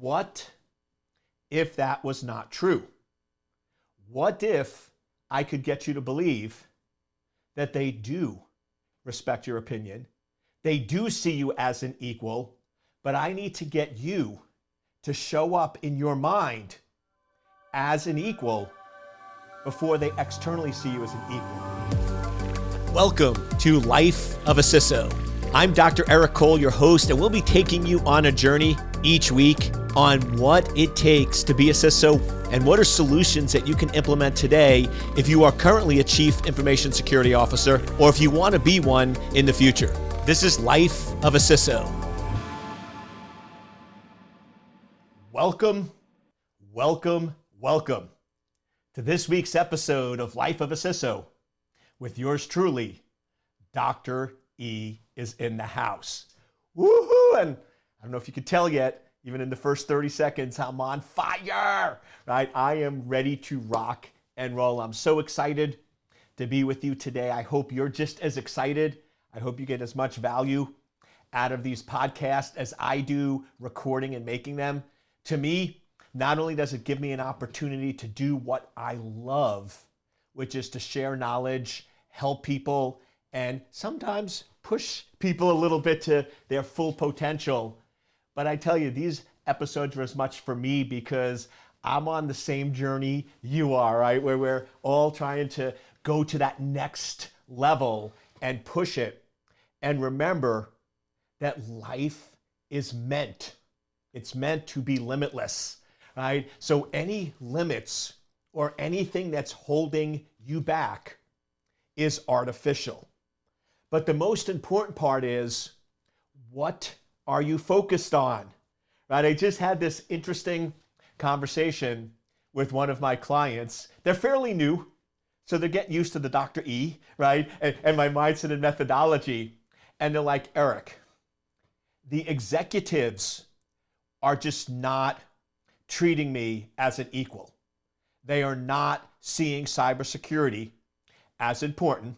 What if that was not true? What if I could get you to believe that they do respect your opinion? They do see you as an equal, but I need to get you to show up in your mind as an equal before they externally see you as an equal. Welcome to Life of a CISO. I'm Dr. Eric Cole, your host, and we'll be taking you on a journey each week on what it takes to be a CISO and what are solutions that you can implement today if you are currently a Chief Information Security Officer or if you want to be one in the future. This is Life of a CISO. Welcome to this week's episode of Life of a CISO with yours truly, Dr. E is in the house. Woohoo! And I don't know if you could tell yet, even in the first 30 seconds, I'm on fire, right? I am ready to rock and roll. I'm so excited to be with you today. I hope you're just as excited. I hope you get as much value out of these podcasts as I do recording and making them. To me, not only does it give me an opportunity to do what I love, which is to share knowledge, help people, and sometimes push people a little bit to their full potential. But I tell you, these episodes are as much for me because I'm on the same journey you are, right? Where we're all trying to go to that next level and push it. And remember that life is it's meant to be limitless, right? So any limits or anything that's holding you back is artificial. But the most important part is, what are you focused on? Right? I just had this interesting conversation with one of my clients. They're fairly new, so they're getting used to the Dr. E, right? And my mindset and methodology. And they're like, Eric, the executives are just not treating me as an equal. They are not seeing cybersecurity as important,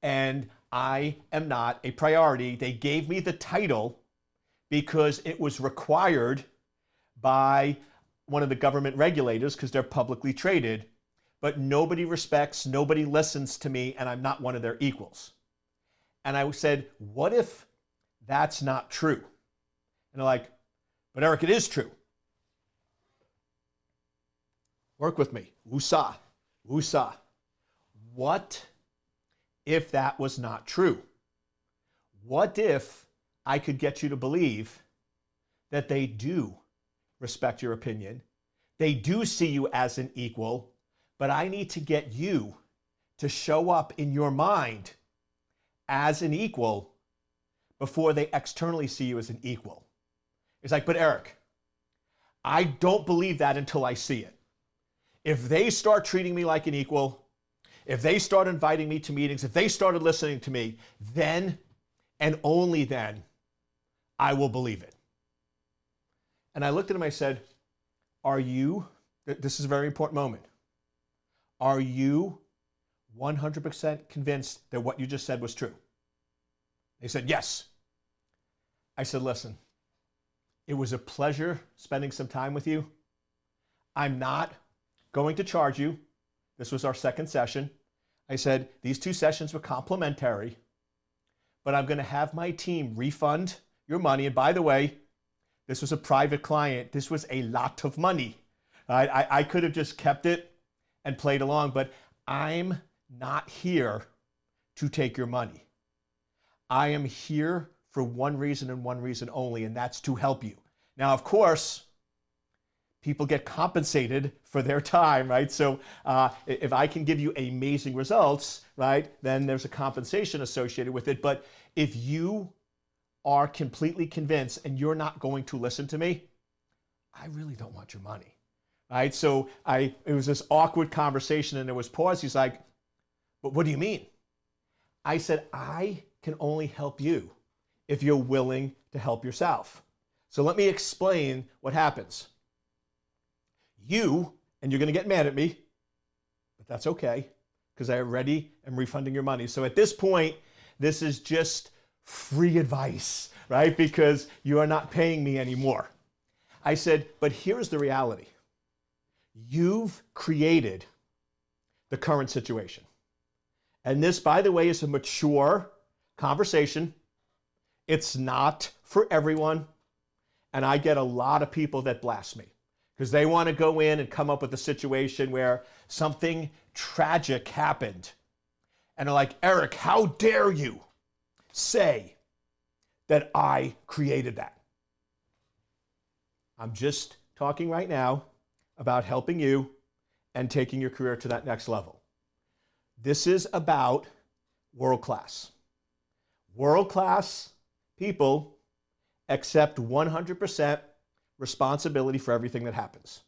and I am not a priority. They gave me the title because it was required by one of the government regulators because they're publicly traded, but nobody respects, nobody listens to me, and I'm not one of their equals. And I said, what if that's not true? And they're like, but Eric, it is true. Work with me. Woosah. Woosah. What if that was not true? What if I could get you to believe that they do respect your opinion? They do see you as an equal, but I need to get you to show up in your mind as an equal before they externally see you as an equal. It's like, but Eric, I don't believe that until I see it. If they start treating me like an equal, if they start inviting me to meetings, if they started listening to me, then and only then I will believe it. And I looked at him, I said, this is a very important moment, are you 100% convinced that what you just said was true? They said, yes. I said, listen, it was a pleasure spending some time with you. I'm not going to charge you. This was our second session. I said, these two sessions were complimentary, but I'm going to have my team refund your money. And by the way, this was a private client. This was a lot of money. I could have just kept it and played along, but I'm not here to take your money. I am here for one reason and one reason only, and that's to help you. Now, of course, people get compensated for their time, right? So if I can give you amazing results, right, then there's a compensation associated with it. But if you are completely convinced and you're not going to listen to me, I really don't want your money, right? So it was this awkward conversation and there was pause. He's like, but what do you mean? I said, I can only help you if you're willing to help yourself. So let me explain what happens. And you're going to get mad at me, but that's okay because I already am refunding your money. So at this point, this is just free advice, right? Because you are not paying me anymore. I said, but here's the reality. You've created the current situation. And this, by the way, is a mature conversation. It's not for everyone. And I get a lot of people that blast me because they want to go in and come up with a situation where something tragic happened. And they're like, Eric, how dare you say that I created that? I'm just talking right now about helping you and taking your career to that next level. This is about world class. World class people accept 100% responsibility for everything that happens.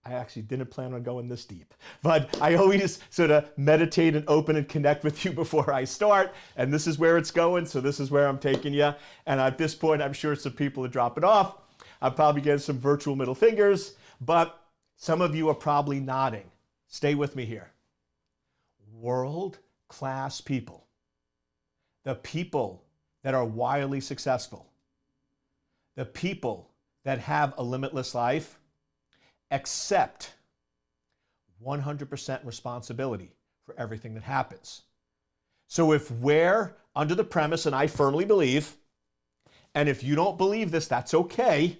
I actually didn't plan on going this deep, but I always sort of meditate and open and connect with you before I start, and this is where it's going, so this is where I'm taking you. And at this point, I'm sure some people are dropping off. I'm probably getting some virtual middle fingers, but some of you are probably nodding. Stay with me here. World-class people, the people that are wildly successful, the people that have a limitless life, accept 100% responsibility for everything that happens. So if we're under the premise, and I firmly believe, and if you don't believe this, that's okay,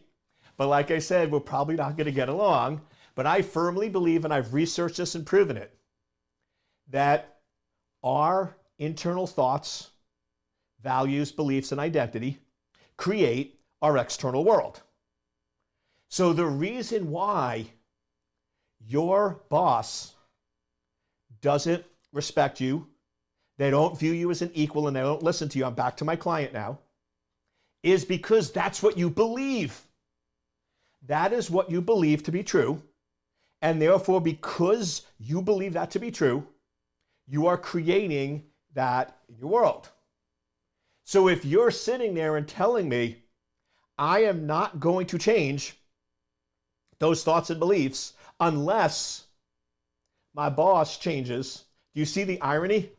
but like I said, we're probably not going to get along, but I firmly believe, and I've researched this and proven it, that our internal thoughts, values, beliefs, and identity create our external world. So the reason why your boss doesn't respect you, they don't view you as an equal, and they don't listen to you, I'm back to my client now, is because that's what you believe. That is what you believe to be true. And therefore, because you believe that to be true, you are creating that in your world. So if you're sitting there and telling me, I am not going to change those thoughts and beliefs unless my boss changes, do you see the irony?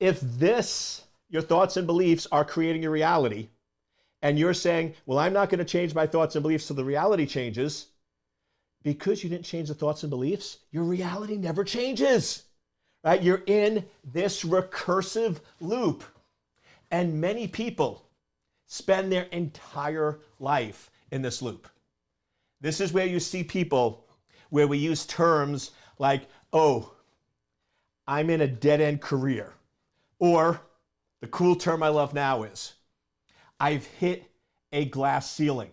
If your thoughts and beliefs are creating your reality, and you're saying, well, I'm not going to change my thoughts and beliefs so the reality changes, because you didn't change the thoughts and beliefs, your reality never changes, right? You're in this recursive loop. And many people spend their entire life in this loop. This is where you see people where we use terms like, oh, I'm in a dead-end career. Or the cool term I love now is, I've hit a glass ceiling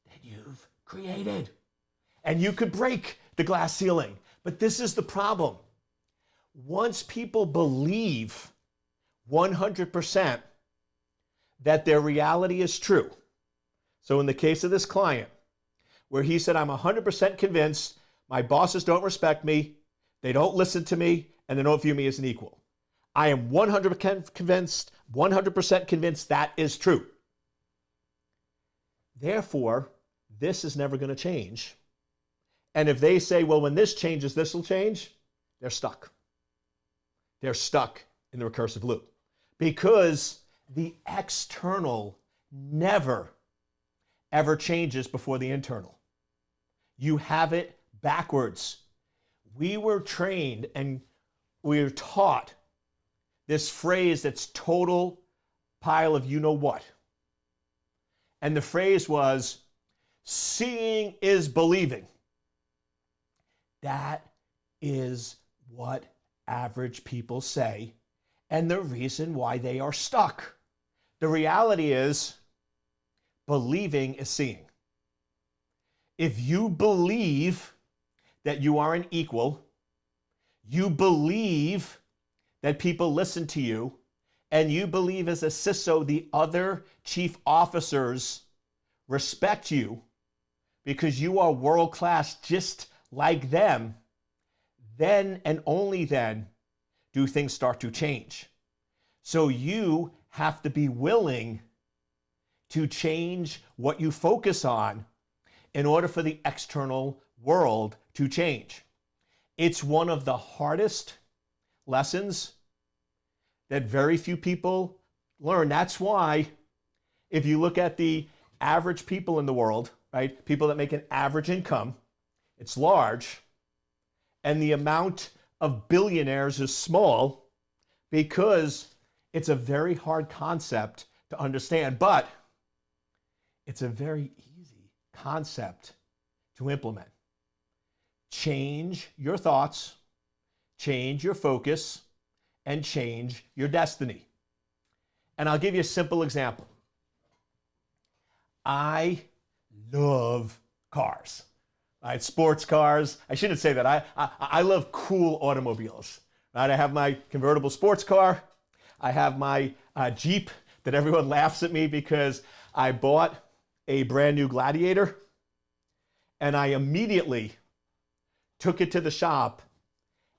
that you've created. And you could break the glass ceiling. But this is the problem. Once people believe 100% that their reality is true. So in the case of this client, where he said, I'm 100% convinced my bosses don't respect me, they don't listen to me, and they don't view me as an equal. I am 100% convinced that is true. Therefore, this is never going to change. And if they say, well, when this changes, this will change, they're stuck. They're stuck in the recursive loop because the external never, ever changes before the internal. You have it backwards. We were trained and we were taught this phrase that's total pile of you know what. And the phrase was, seeing is believing. That is what average people say, and the reason why they are stuck. The reality is, believing is seeing. If you believe that you are an equal, you believe that people listen to you, and you believe as a CISO the other chief officers respect you because you are world class just like them, then and only then do things start to change. So you have to be willing to change what you focus on in order for the external world to change. It's one of the hardest lessons that very few people learn. That's why if you look at the average people in the world, right? People that make an average income, it's large. And the amount of billionaires is small because it's a very hard concept to understand, but it's a very easy concept to implement. Change your thoughts, change your focus, and change your destiny. And I'll give you a simple example. I love cars, right? Sports cars. I shouldn't say that. I love cool automobiles, right? I have my convertible sports car. I have my Jeep that everyone laughs at me because I bought a brand new Gladiator and I immediately took it to the shop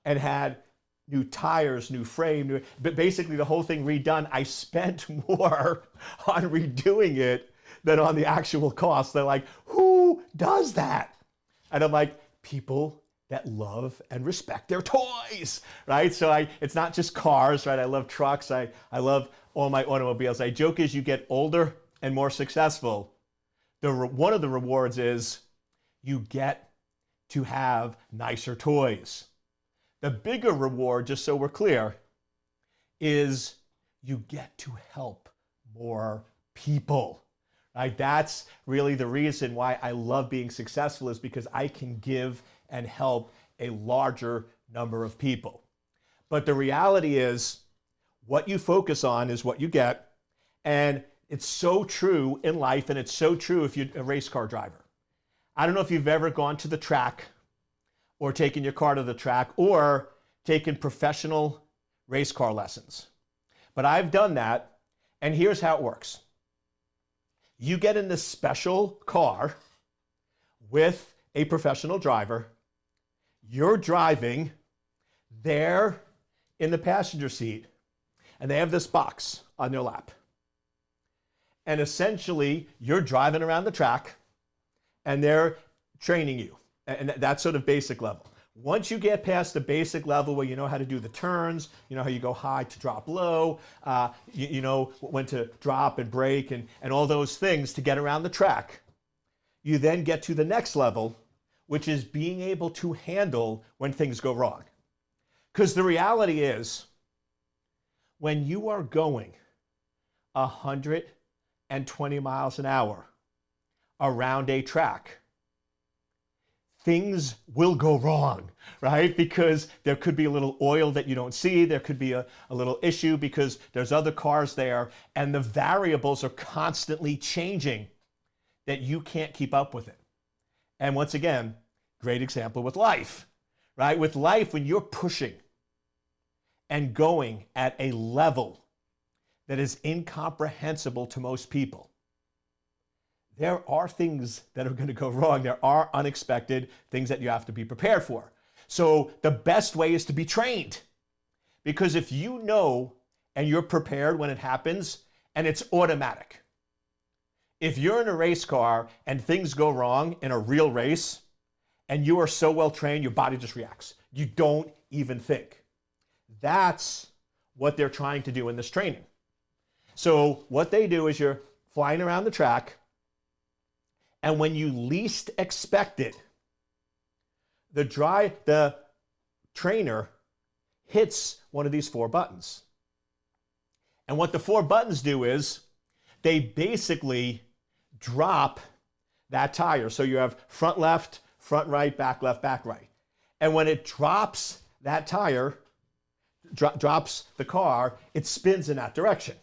and had new tires, new frame, but basically the whole thing redone. I spent more on redoing it than on the actual cost. They're like, who does that? And I'm like, people that love and respect their toys, right? So it's not just cars, right? I love trucks. I love all my automobiles. I joke as you get older and more successful, one of the rewards is you get to have nicer toys. The bigger reward, just so we're clear, is you get to help more people, right? That's really the reason why I love being successful, is because I can give and help a larger number of people. But the reality is, what you focus on is what you get. And it's so true in life, and it's so true if you're a race car driver. I don't know if you've ever gone to the track or taken your car to the track or taken professional race car lessons. But I've done that, and here's how it works. You get in this special car with a professional driver. You're driving, they're in the passenger seat, and they have this box on their lap. And essentially, you're driving around the track, and they're training you. And that's sort of basic level. Once you get past the basic level where you know how to do the turns, you know how you go high to drop low, you know when to drop and brake and all those things to get around the track, you then get to the next level, which is being able to handle when things go wrong. Because the reality is, when you are going 120 miles an hour around a track, things will go wrong, right? Because there could be a little oil that you don't see. There could be a little issue because there's other cars there, and the variables are constantly changing that you can't keep up with it. And once again, great example with life, right? With life, when you're pushing and going at a level that is incomprehensible to most people, there are things that are going to go wrong. There are unexpected things that you have to be prepared for. So the best way is to be trained. Because if you know and you're prepared when it happens, and it's automatic. If you're in a race car and things go wrong in a real race, and you are so well trained, your body just reacts. You don't even think. That's what they're trying to do in this training. So what they do is you're flying around the track, and when you least expect it, the trainer hits one of these 4 buttons. And what the 4 buttons do is they basically drop that tire. So you have front left, front right, back left, back right. And when it drops that tire, drops the car, it spins in that direction.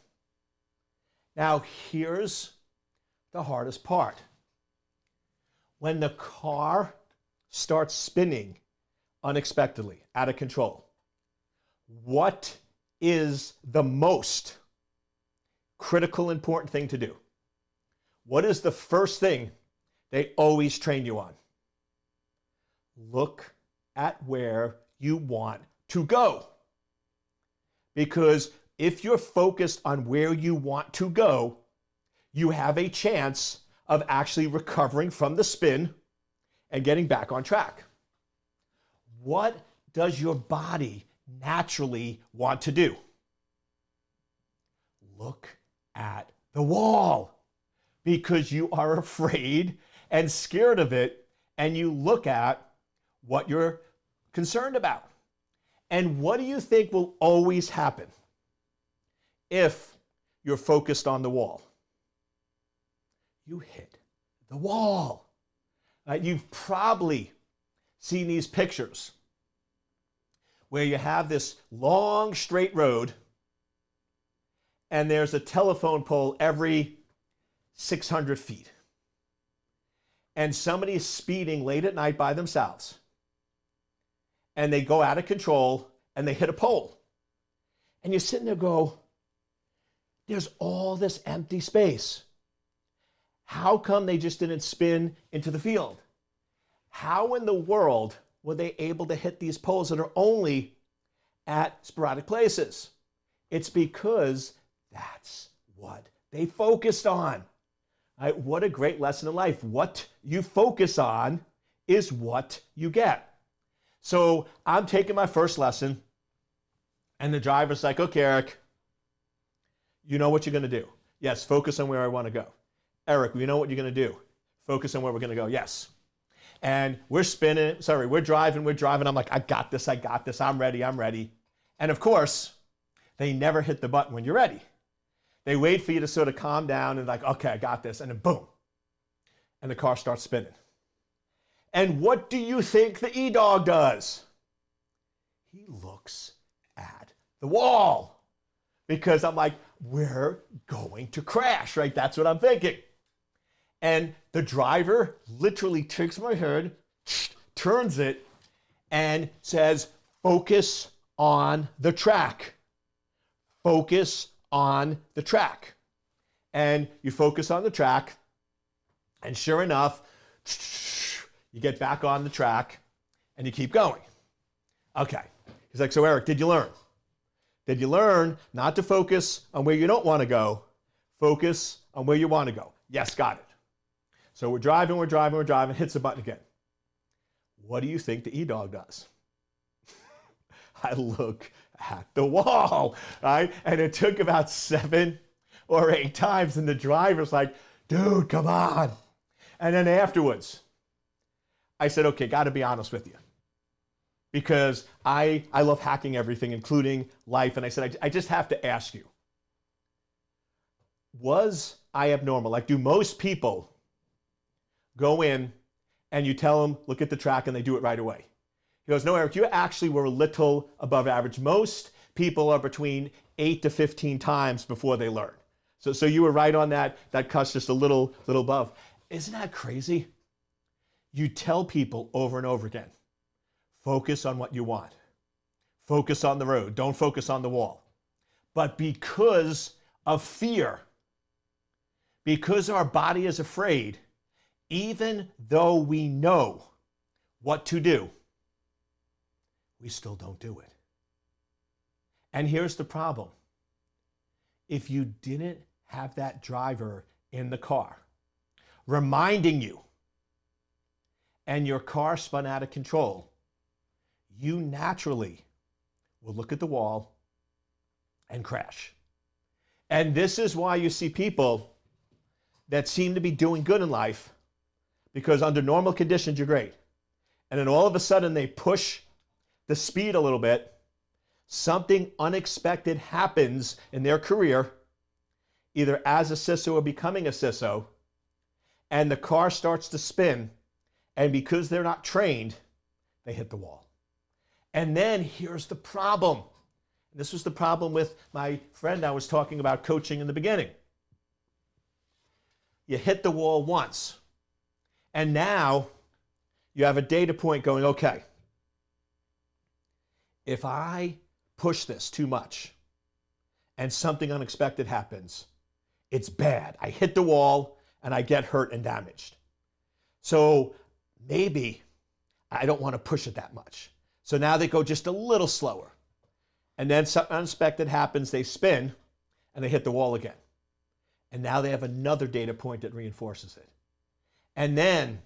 Now here's the hardest part. When the car starts spinning unexpectedly, out of control, what is the most critical, important thing to do? What is the first thing they always train you on? Look at where you want to go. Because if you're focused on where you want to go, you have a chance of actually recovering from the spin and getting back on track. What does your body naturally want to do? Look at the wall. because you are afraid and scared of it, and you look at what you're concerned about. And what do you think will always happen if you're focused on the wall? You hit the wall. You've probably seen these pictures where you have this long straight road and there's a telephone pole every 600 feet. And somebody is speeding late at night by themselves. And they go out of control and they hit a pole. And you're sitting there go, there's all this empty space. How come they just didn't spin into the field? How in the world were they able to hit these poles that are only at sporadic places? It's because that's what they focused on. What a great lesson in life. What you focus on is what you get. So I'm taking my first lesson, and the driver's like, okay, Eric, you know what you're going to do. Yes, focus on where I want to go. Eric, you know what you're going to do. Focus on where we're going to go. Yes. And we're driving. I'm like, I got this. I'm ready. And of course, they never hit the button when you're ready. They wait for you to sort of calm down and like, okay, I got this. And then boom. And the car starts spinning. And what do you think the E-Dog does? He looks at the wall. Because I'm like, we're going to crash, right? That's what I'm thinking. And the driver literally takes my head, turns it, and says, focus on the track. Focus on the track. And you focus on the track, and sure enough, you get back on the track, and you keep going. Okay. He's like, so Eric, did you learn? Did you learn not to focus on where you don't want to go? Focus on where you want to go. Yes, got it. So we're driving, hits the button again. What do you think the E-Dog does? I look at the wall, right? And it took about 7 or 8 times, and the driver's like, dude, come on. And then afterwards, I said, okay, got to be honest with you. Because I love hacking everything, including life. And I said, I just have to ask you, was I abnormal? Like, do most people go in and you tell them, look at the track, and they do it right away? He goes, no, Eric, you actually were a little above average. Most people are between 8 to 15 times before they learn. So you were right on that cusp, just a little above. Isn't that crazy? You tell people over and over again, focus on what you want. Focus on the road. Don't focus on the wall. But because of fear, because our body is afraid, even though we know what to do, we still don't do it. And here's the problem. If you didn't have that driver in the car reminding you, and your car spun out of control, you naturally will look at the wall and crash. And this is why you see people that seem to be doing good in life, because under normal conditions, you're great. And then all of a sudden, they push the speed a little bit. Something unexpected happens in their career, either as a CISO or becoming a CISO, and the car starts to spin. And because they're not trained, they hit the wall. And then here's the problem. This was the problem with my friend I was talking about coaching in the beginning. You hit the wall once, and now you have a data point going, okay, if I push this too much and something unexpected happens, it's bad. I hit the wall and I get hurt and damaged. So maybe I don't want to push it that much. So now they go just a little slower. And then something unexpected happens, they spin, and they hit the wall again. And now they have another data point that reinforces it. And then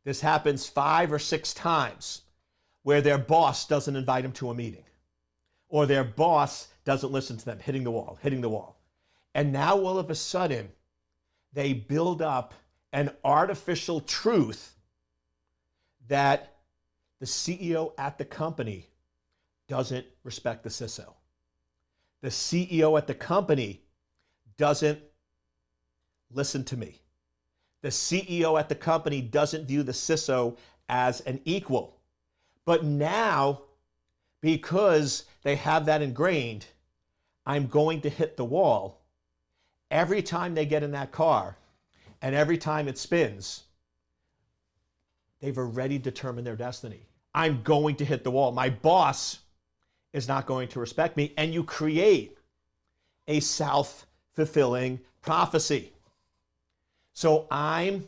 this happens 5 or 6 times where their boss doesn't invite them to a meeting, or their boss doesn't listen to them, hitting the wall. And now all of a sudden, they build up an artificial truth that the CEO at the company doesn't respect the CISO. The CEO at the company doesn't listen to me. The CEO at the company doesn't view the CISO as an equal. But now, because they have that ingrained, I'm going to hit the wall. Every time they get in that car and every time it spins, they've already determined their destiny. I'm going to hit the wall. My boss is not going to respect me. And you create a self-fulfilling prophecy. So I'm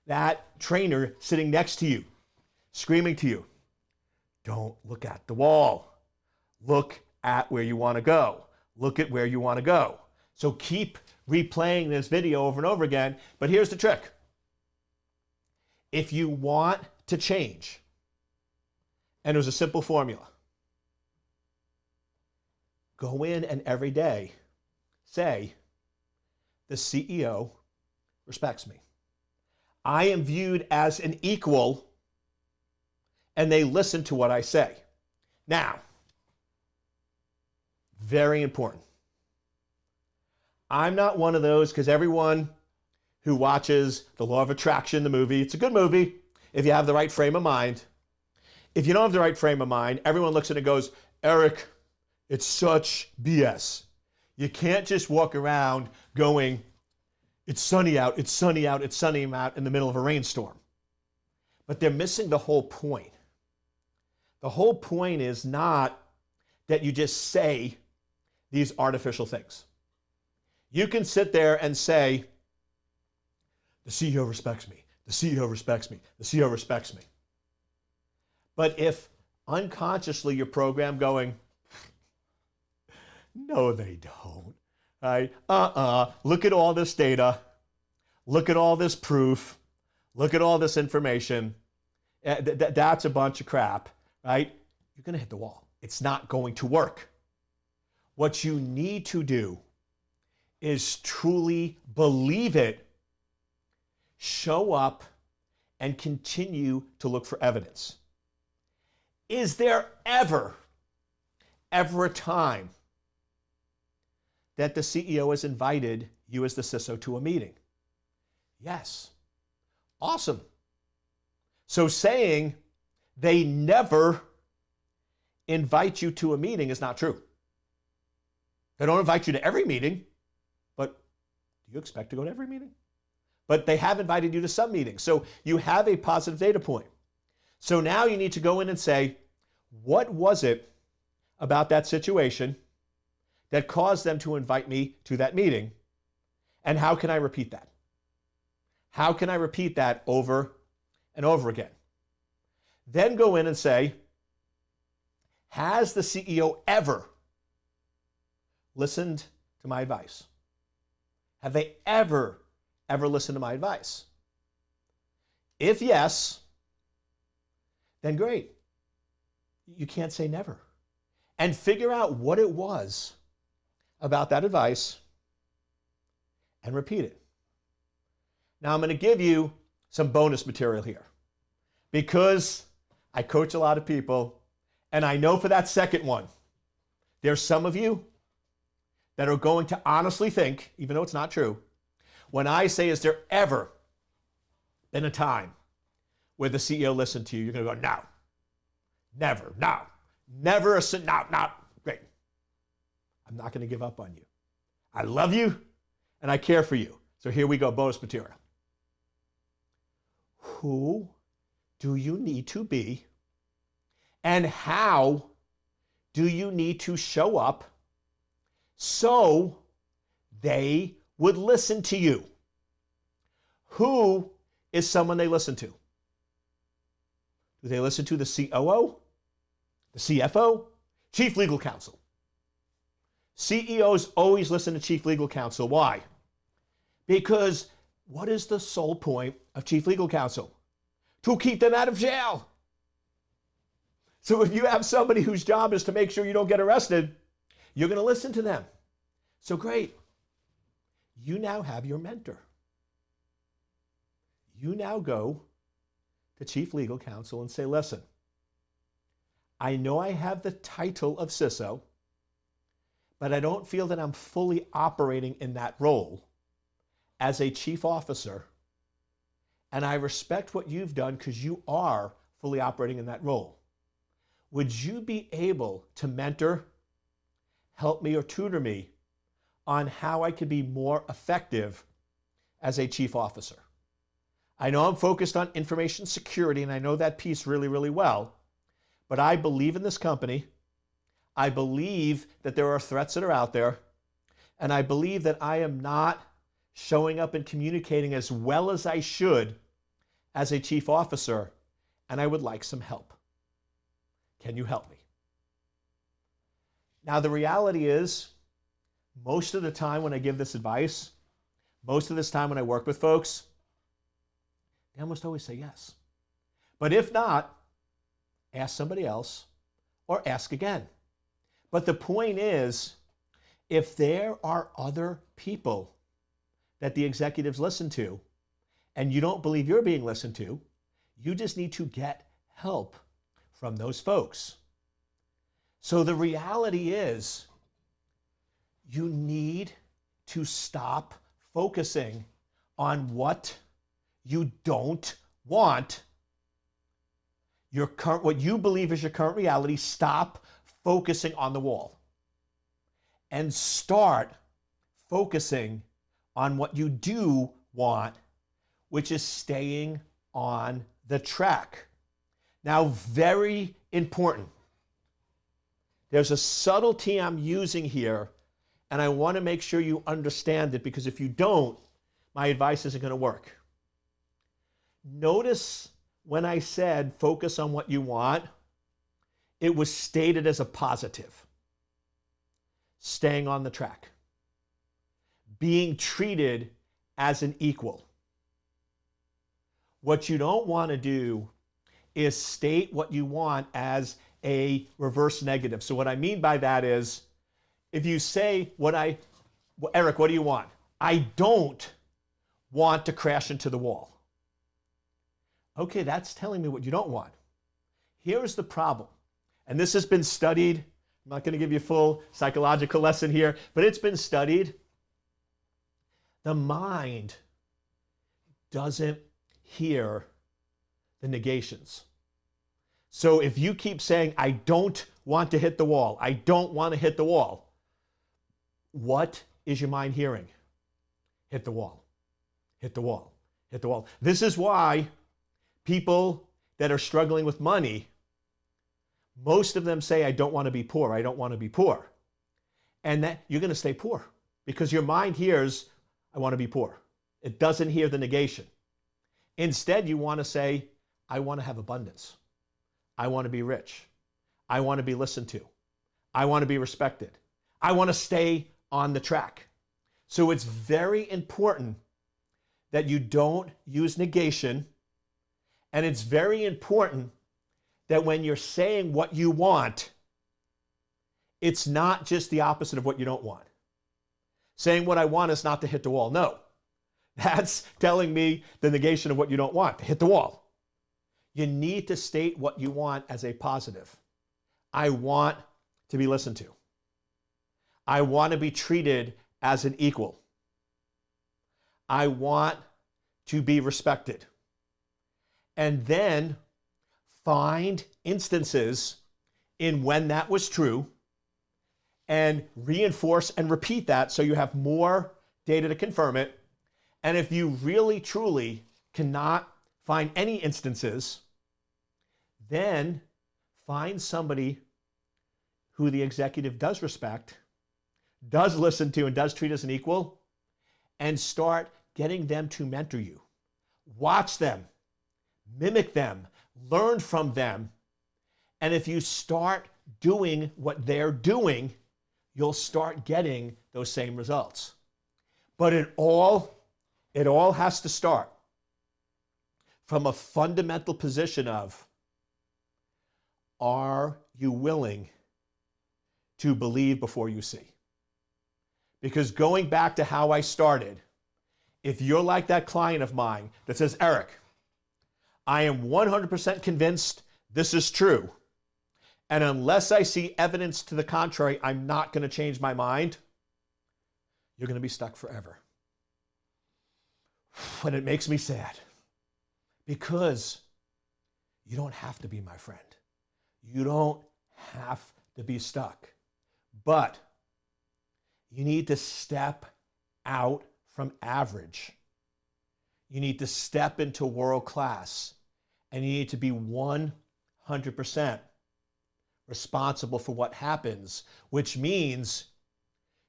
that trainer sitting next to you, screaming to you, don't look at the wall. Look at where you want to go. Look at where you want to go. So keep replaying this video over and over again. But here's the trick. If you want to change, and there's a simple formula, go in and every day say, the CEO respects me. I am viewed as an equal, and they listen to what I say. Now, very important. I'm not one of those, because everyone who watches The Law of Attraction, the movie, it's a good movie if you have the right frame of mind. If you don't have the right frame of mind, everyone looks at it and goes, Eric, it's such BS. You can't just walk around going, it's sunny out, it's sunny out, it's sunny out in the middle of a rainstorm. But they're missing the whole point. The whole point is not that you just say these artificial things. You can sit there and say, the CEO respects me, the CEO respects me, the CEO respects me. But if unconsciously you're programmed going, no, they don't. Right? Look at all this data. Look at all this proof. Look at all this information. That's a bunch of crap, right? You're going to hit the wall. It's not going to work. What you need to do is truly believe it, show up, and continue to look for evidence. Is there ever a time that the CEO has invited you as the CISO to a meeting? Yes. Awesome. So saying they never invite you to a meeting is not true. They don't invite you to every meeting, but do you expect to go to every meeting? But they have invited you to some meetings. So you have a positive data point. So now you need to go in and say, what was it about that situation that caused them to invite me to that meeting? And how can I repeat that? How can I repeat that over and over again? Then go in and say, has the CEO ever listened to my advice? Have they ever listened to my advice? If yes, then great. You can't say never. And figure out what it was about that advice and repeat it. Now I'm going to give you some bonus material here because I coach a lot of people and I know for that second one, there's some of you that are going to honestly think, even though it's not true, when I say, is there ever been a time where the CEO listened to you, you're going to go, no, never, no, never, no, great. I'm not going to give up on you. I love you and I care for you. So here we go, bonus material. Who do you need to be and how do you need to show up so they would listen to you? Who is someone they listen to? Do they listen to the COO, the CFO, Chief Legal Counsel? CEOs always listen to Chief Legal Counsel. Why? Because what is the sole point of Chief Legal Counsel? To keep them out of jail. So if you have somebody whose job is to make sure you don't get arrested, you're going to listen to them. So great. You now have your mentor. You now go to Chief Legal Counsel and say, listen, I know I have the title of CISO, but I don't feel that I'm fully operating in that role as a chief officer. And I respect what you've done because you are fully operating in that role. Would you be able to mentor, help me, or tutor me on how I could be more effective as a chief officer? I know I'm focused on information security, and I know that piece really, really well, but I believe in this company. I believe that there are threats that are out there, and I believe that I am not showing up and communicating as well as I should as a chief officer, and I would like some help. Can you help me? Now, the reality is, most of the time when I give this advice, most of this time when I work with folks, they almost always say yes. But if not, ask somebody else or ask again. But the point is, if there are other people that the executives listen to and you don't believe you're being listened to, you just need to get help from those folks. So the reality is, you need to stop focusing on what you don't want. What you believe is your current reality. Stop focusing on the wall and start focusing on what you do want, which is staying on the track. Now, very important. There's a subtlety I'm using here, and I want to make sure you understand it, because if you don't, my advice isn't going to work. Notice when I said focus on what you want, it was stated as a positive. Staying on the track. Being treated as an equal. What you don't want to do is state what you want as a reverse negative. So what I mean by that is, if you say, Eric, what do you want? I don't want to crash into the wall. Okay, that's telling me what you don't want. Here's the problem. And this has been studied. I'm not going to give you a full psychological lesson here, but it's been studied. The mind doesn't hear the negations. So if you keep saying, I don't want to hit the wall, I don't want to hit the wall, what is your mind hearing? Hit the wall, hit the wall, hit the wall. This is why people that are struggling with money, most of them say, I don't want to be poor, I don't want to be poor. And that you're going to stay poor because your mind hears, I want to be poor. It doesn't hear the negation. Instead, you want to say, I want to have abundance. I want to be rich. I want to be listened to. I want to be respected. I want to stay on the track. So it's very important that you don't use negation. And it's very important that when you're saying what you want, it's not just the opposite of what you don't want. Saying what I want is not to hit the wall. No, that's telling me the negation of what you don't want, to hit the wall. You need to state what you want as a positive. I want to be listened to. I want to be treated as an equal. I want to be respected. And then find instances in when that was true and reinforce and repeat that so you have more data to confirm it. And if you really, truly cannot find any instances, then find somebody who the executive does respect, does listen to, and does treat as an equal, and start getting them to mentor you. Watch them, mimic them, learn from them. And if you start doing what they're doing, you'll start getting those same results. But it all has to start from a fundamental position of, are you willing to believe before you see? Because going back to how I started, if you're like that client of mine that says, Eric, I am 100% convinced this is true, and unless I see evidence to the contrary, I'm not going to change my mind, you're going to be stuck forever. And it makes me sad because you don't have to be my friend. You don't have to be stuck. But you need to step out from average. You need to step into world class, and you need to be 100% responsible for what happens, which means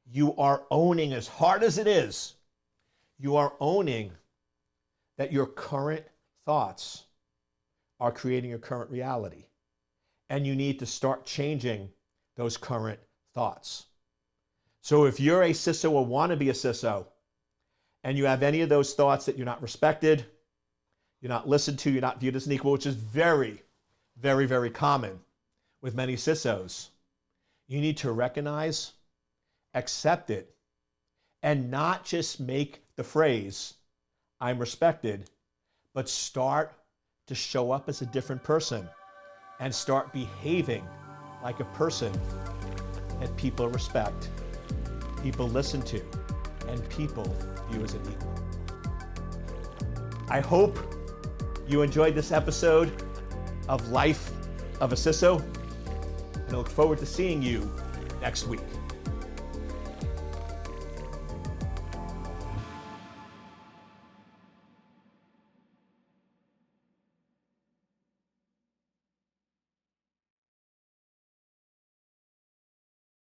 you are owning, as hard as it is, you are owning that your current thoughts are creating your current reality. And you need to start changing those current thoughts. So if you're a CISO or want to be a CISO, and you have any of those thoughts that you're not respected, you're not listened to, you're not viewed as an equal, which is very, very, very common with many CISOs, you need to recognize, accept it, and not just make the phrase, I'm respected, but start to show up as a different person and start behaving like a person that people respect, people listen to, and people view as an equal. I hope you enjoyed this episode of Life of a CISO, and I look forward to seeing you next week.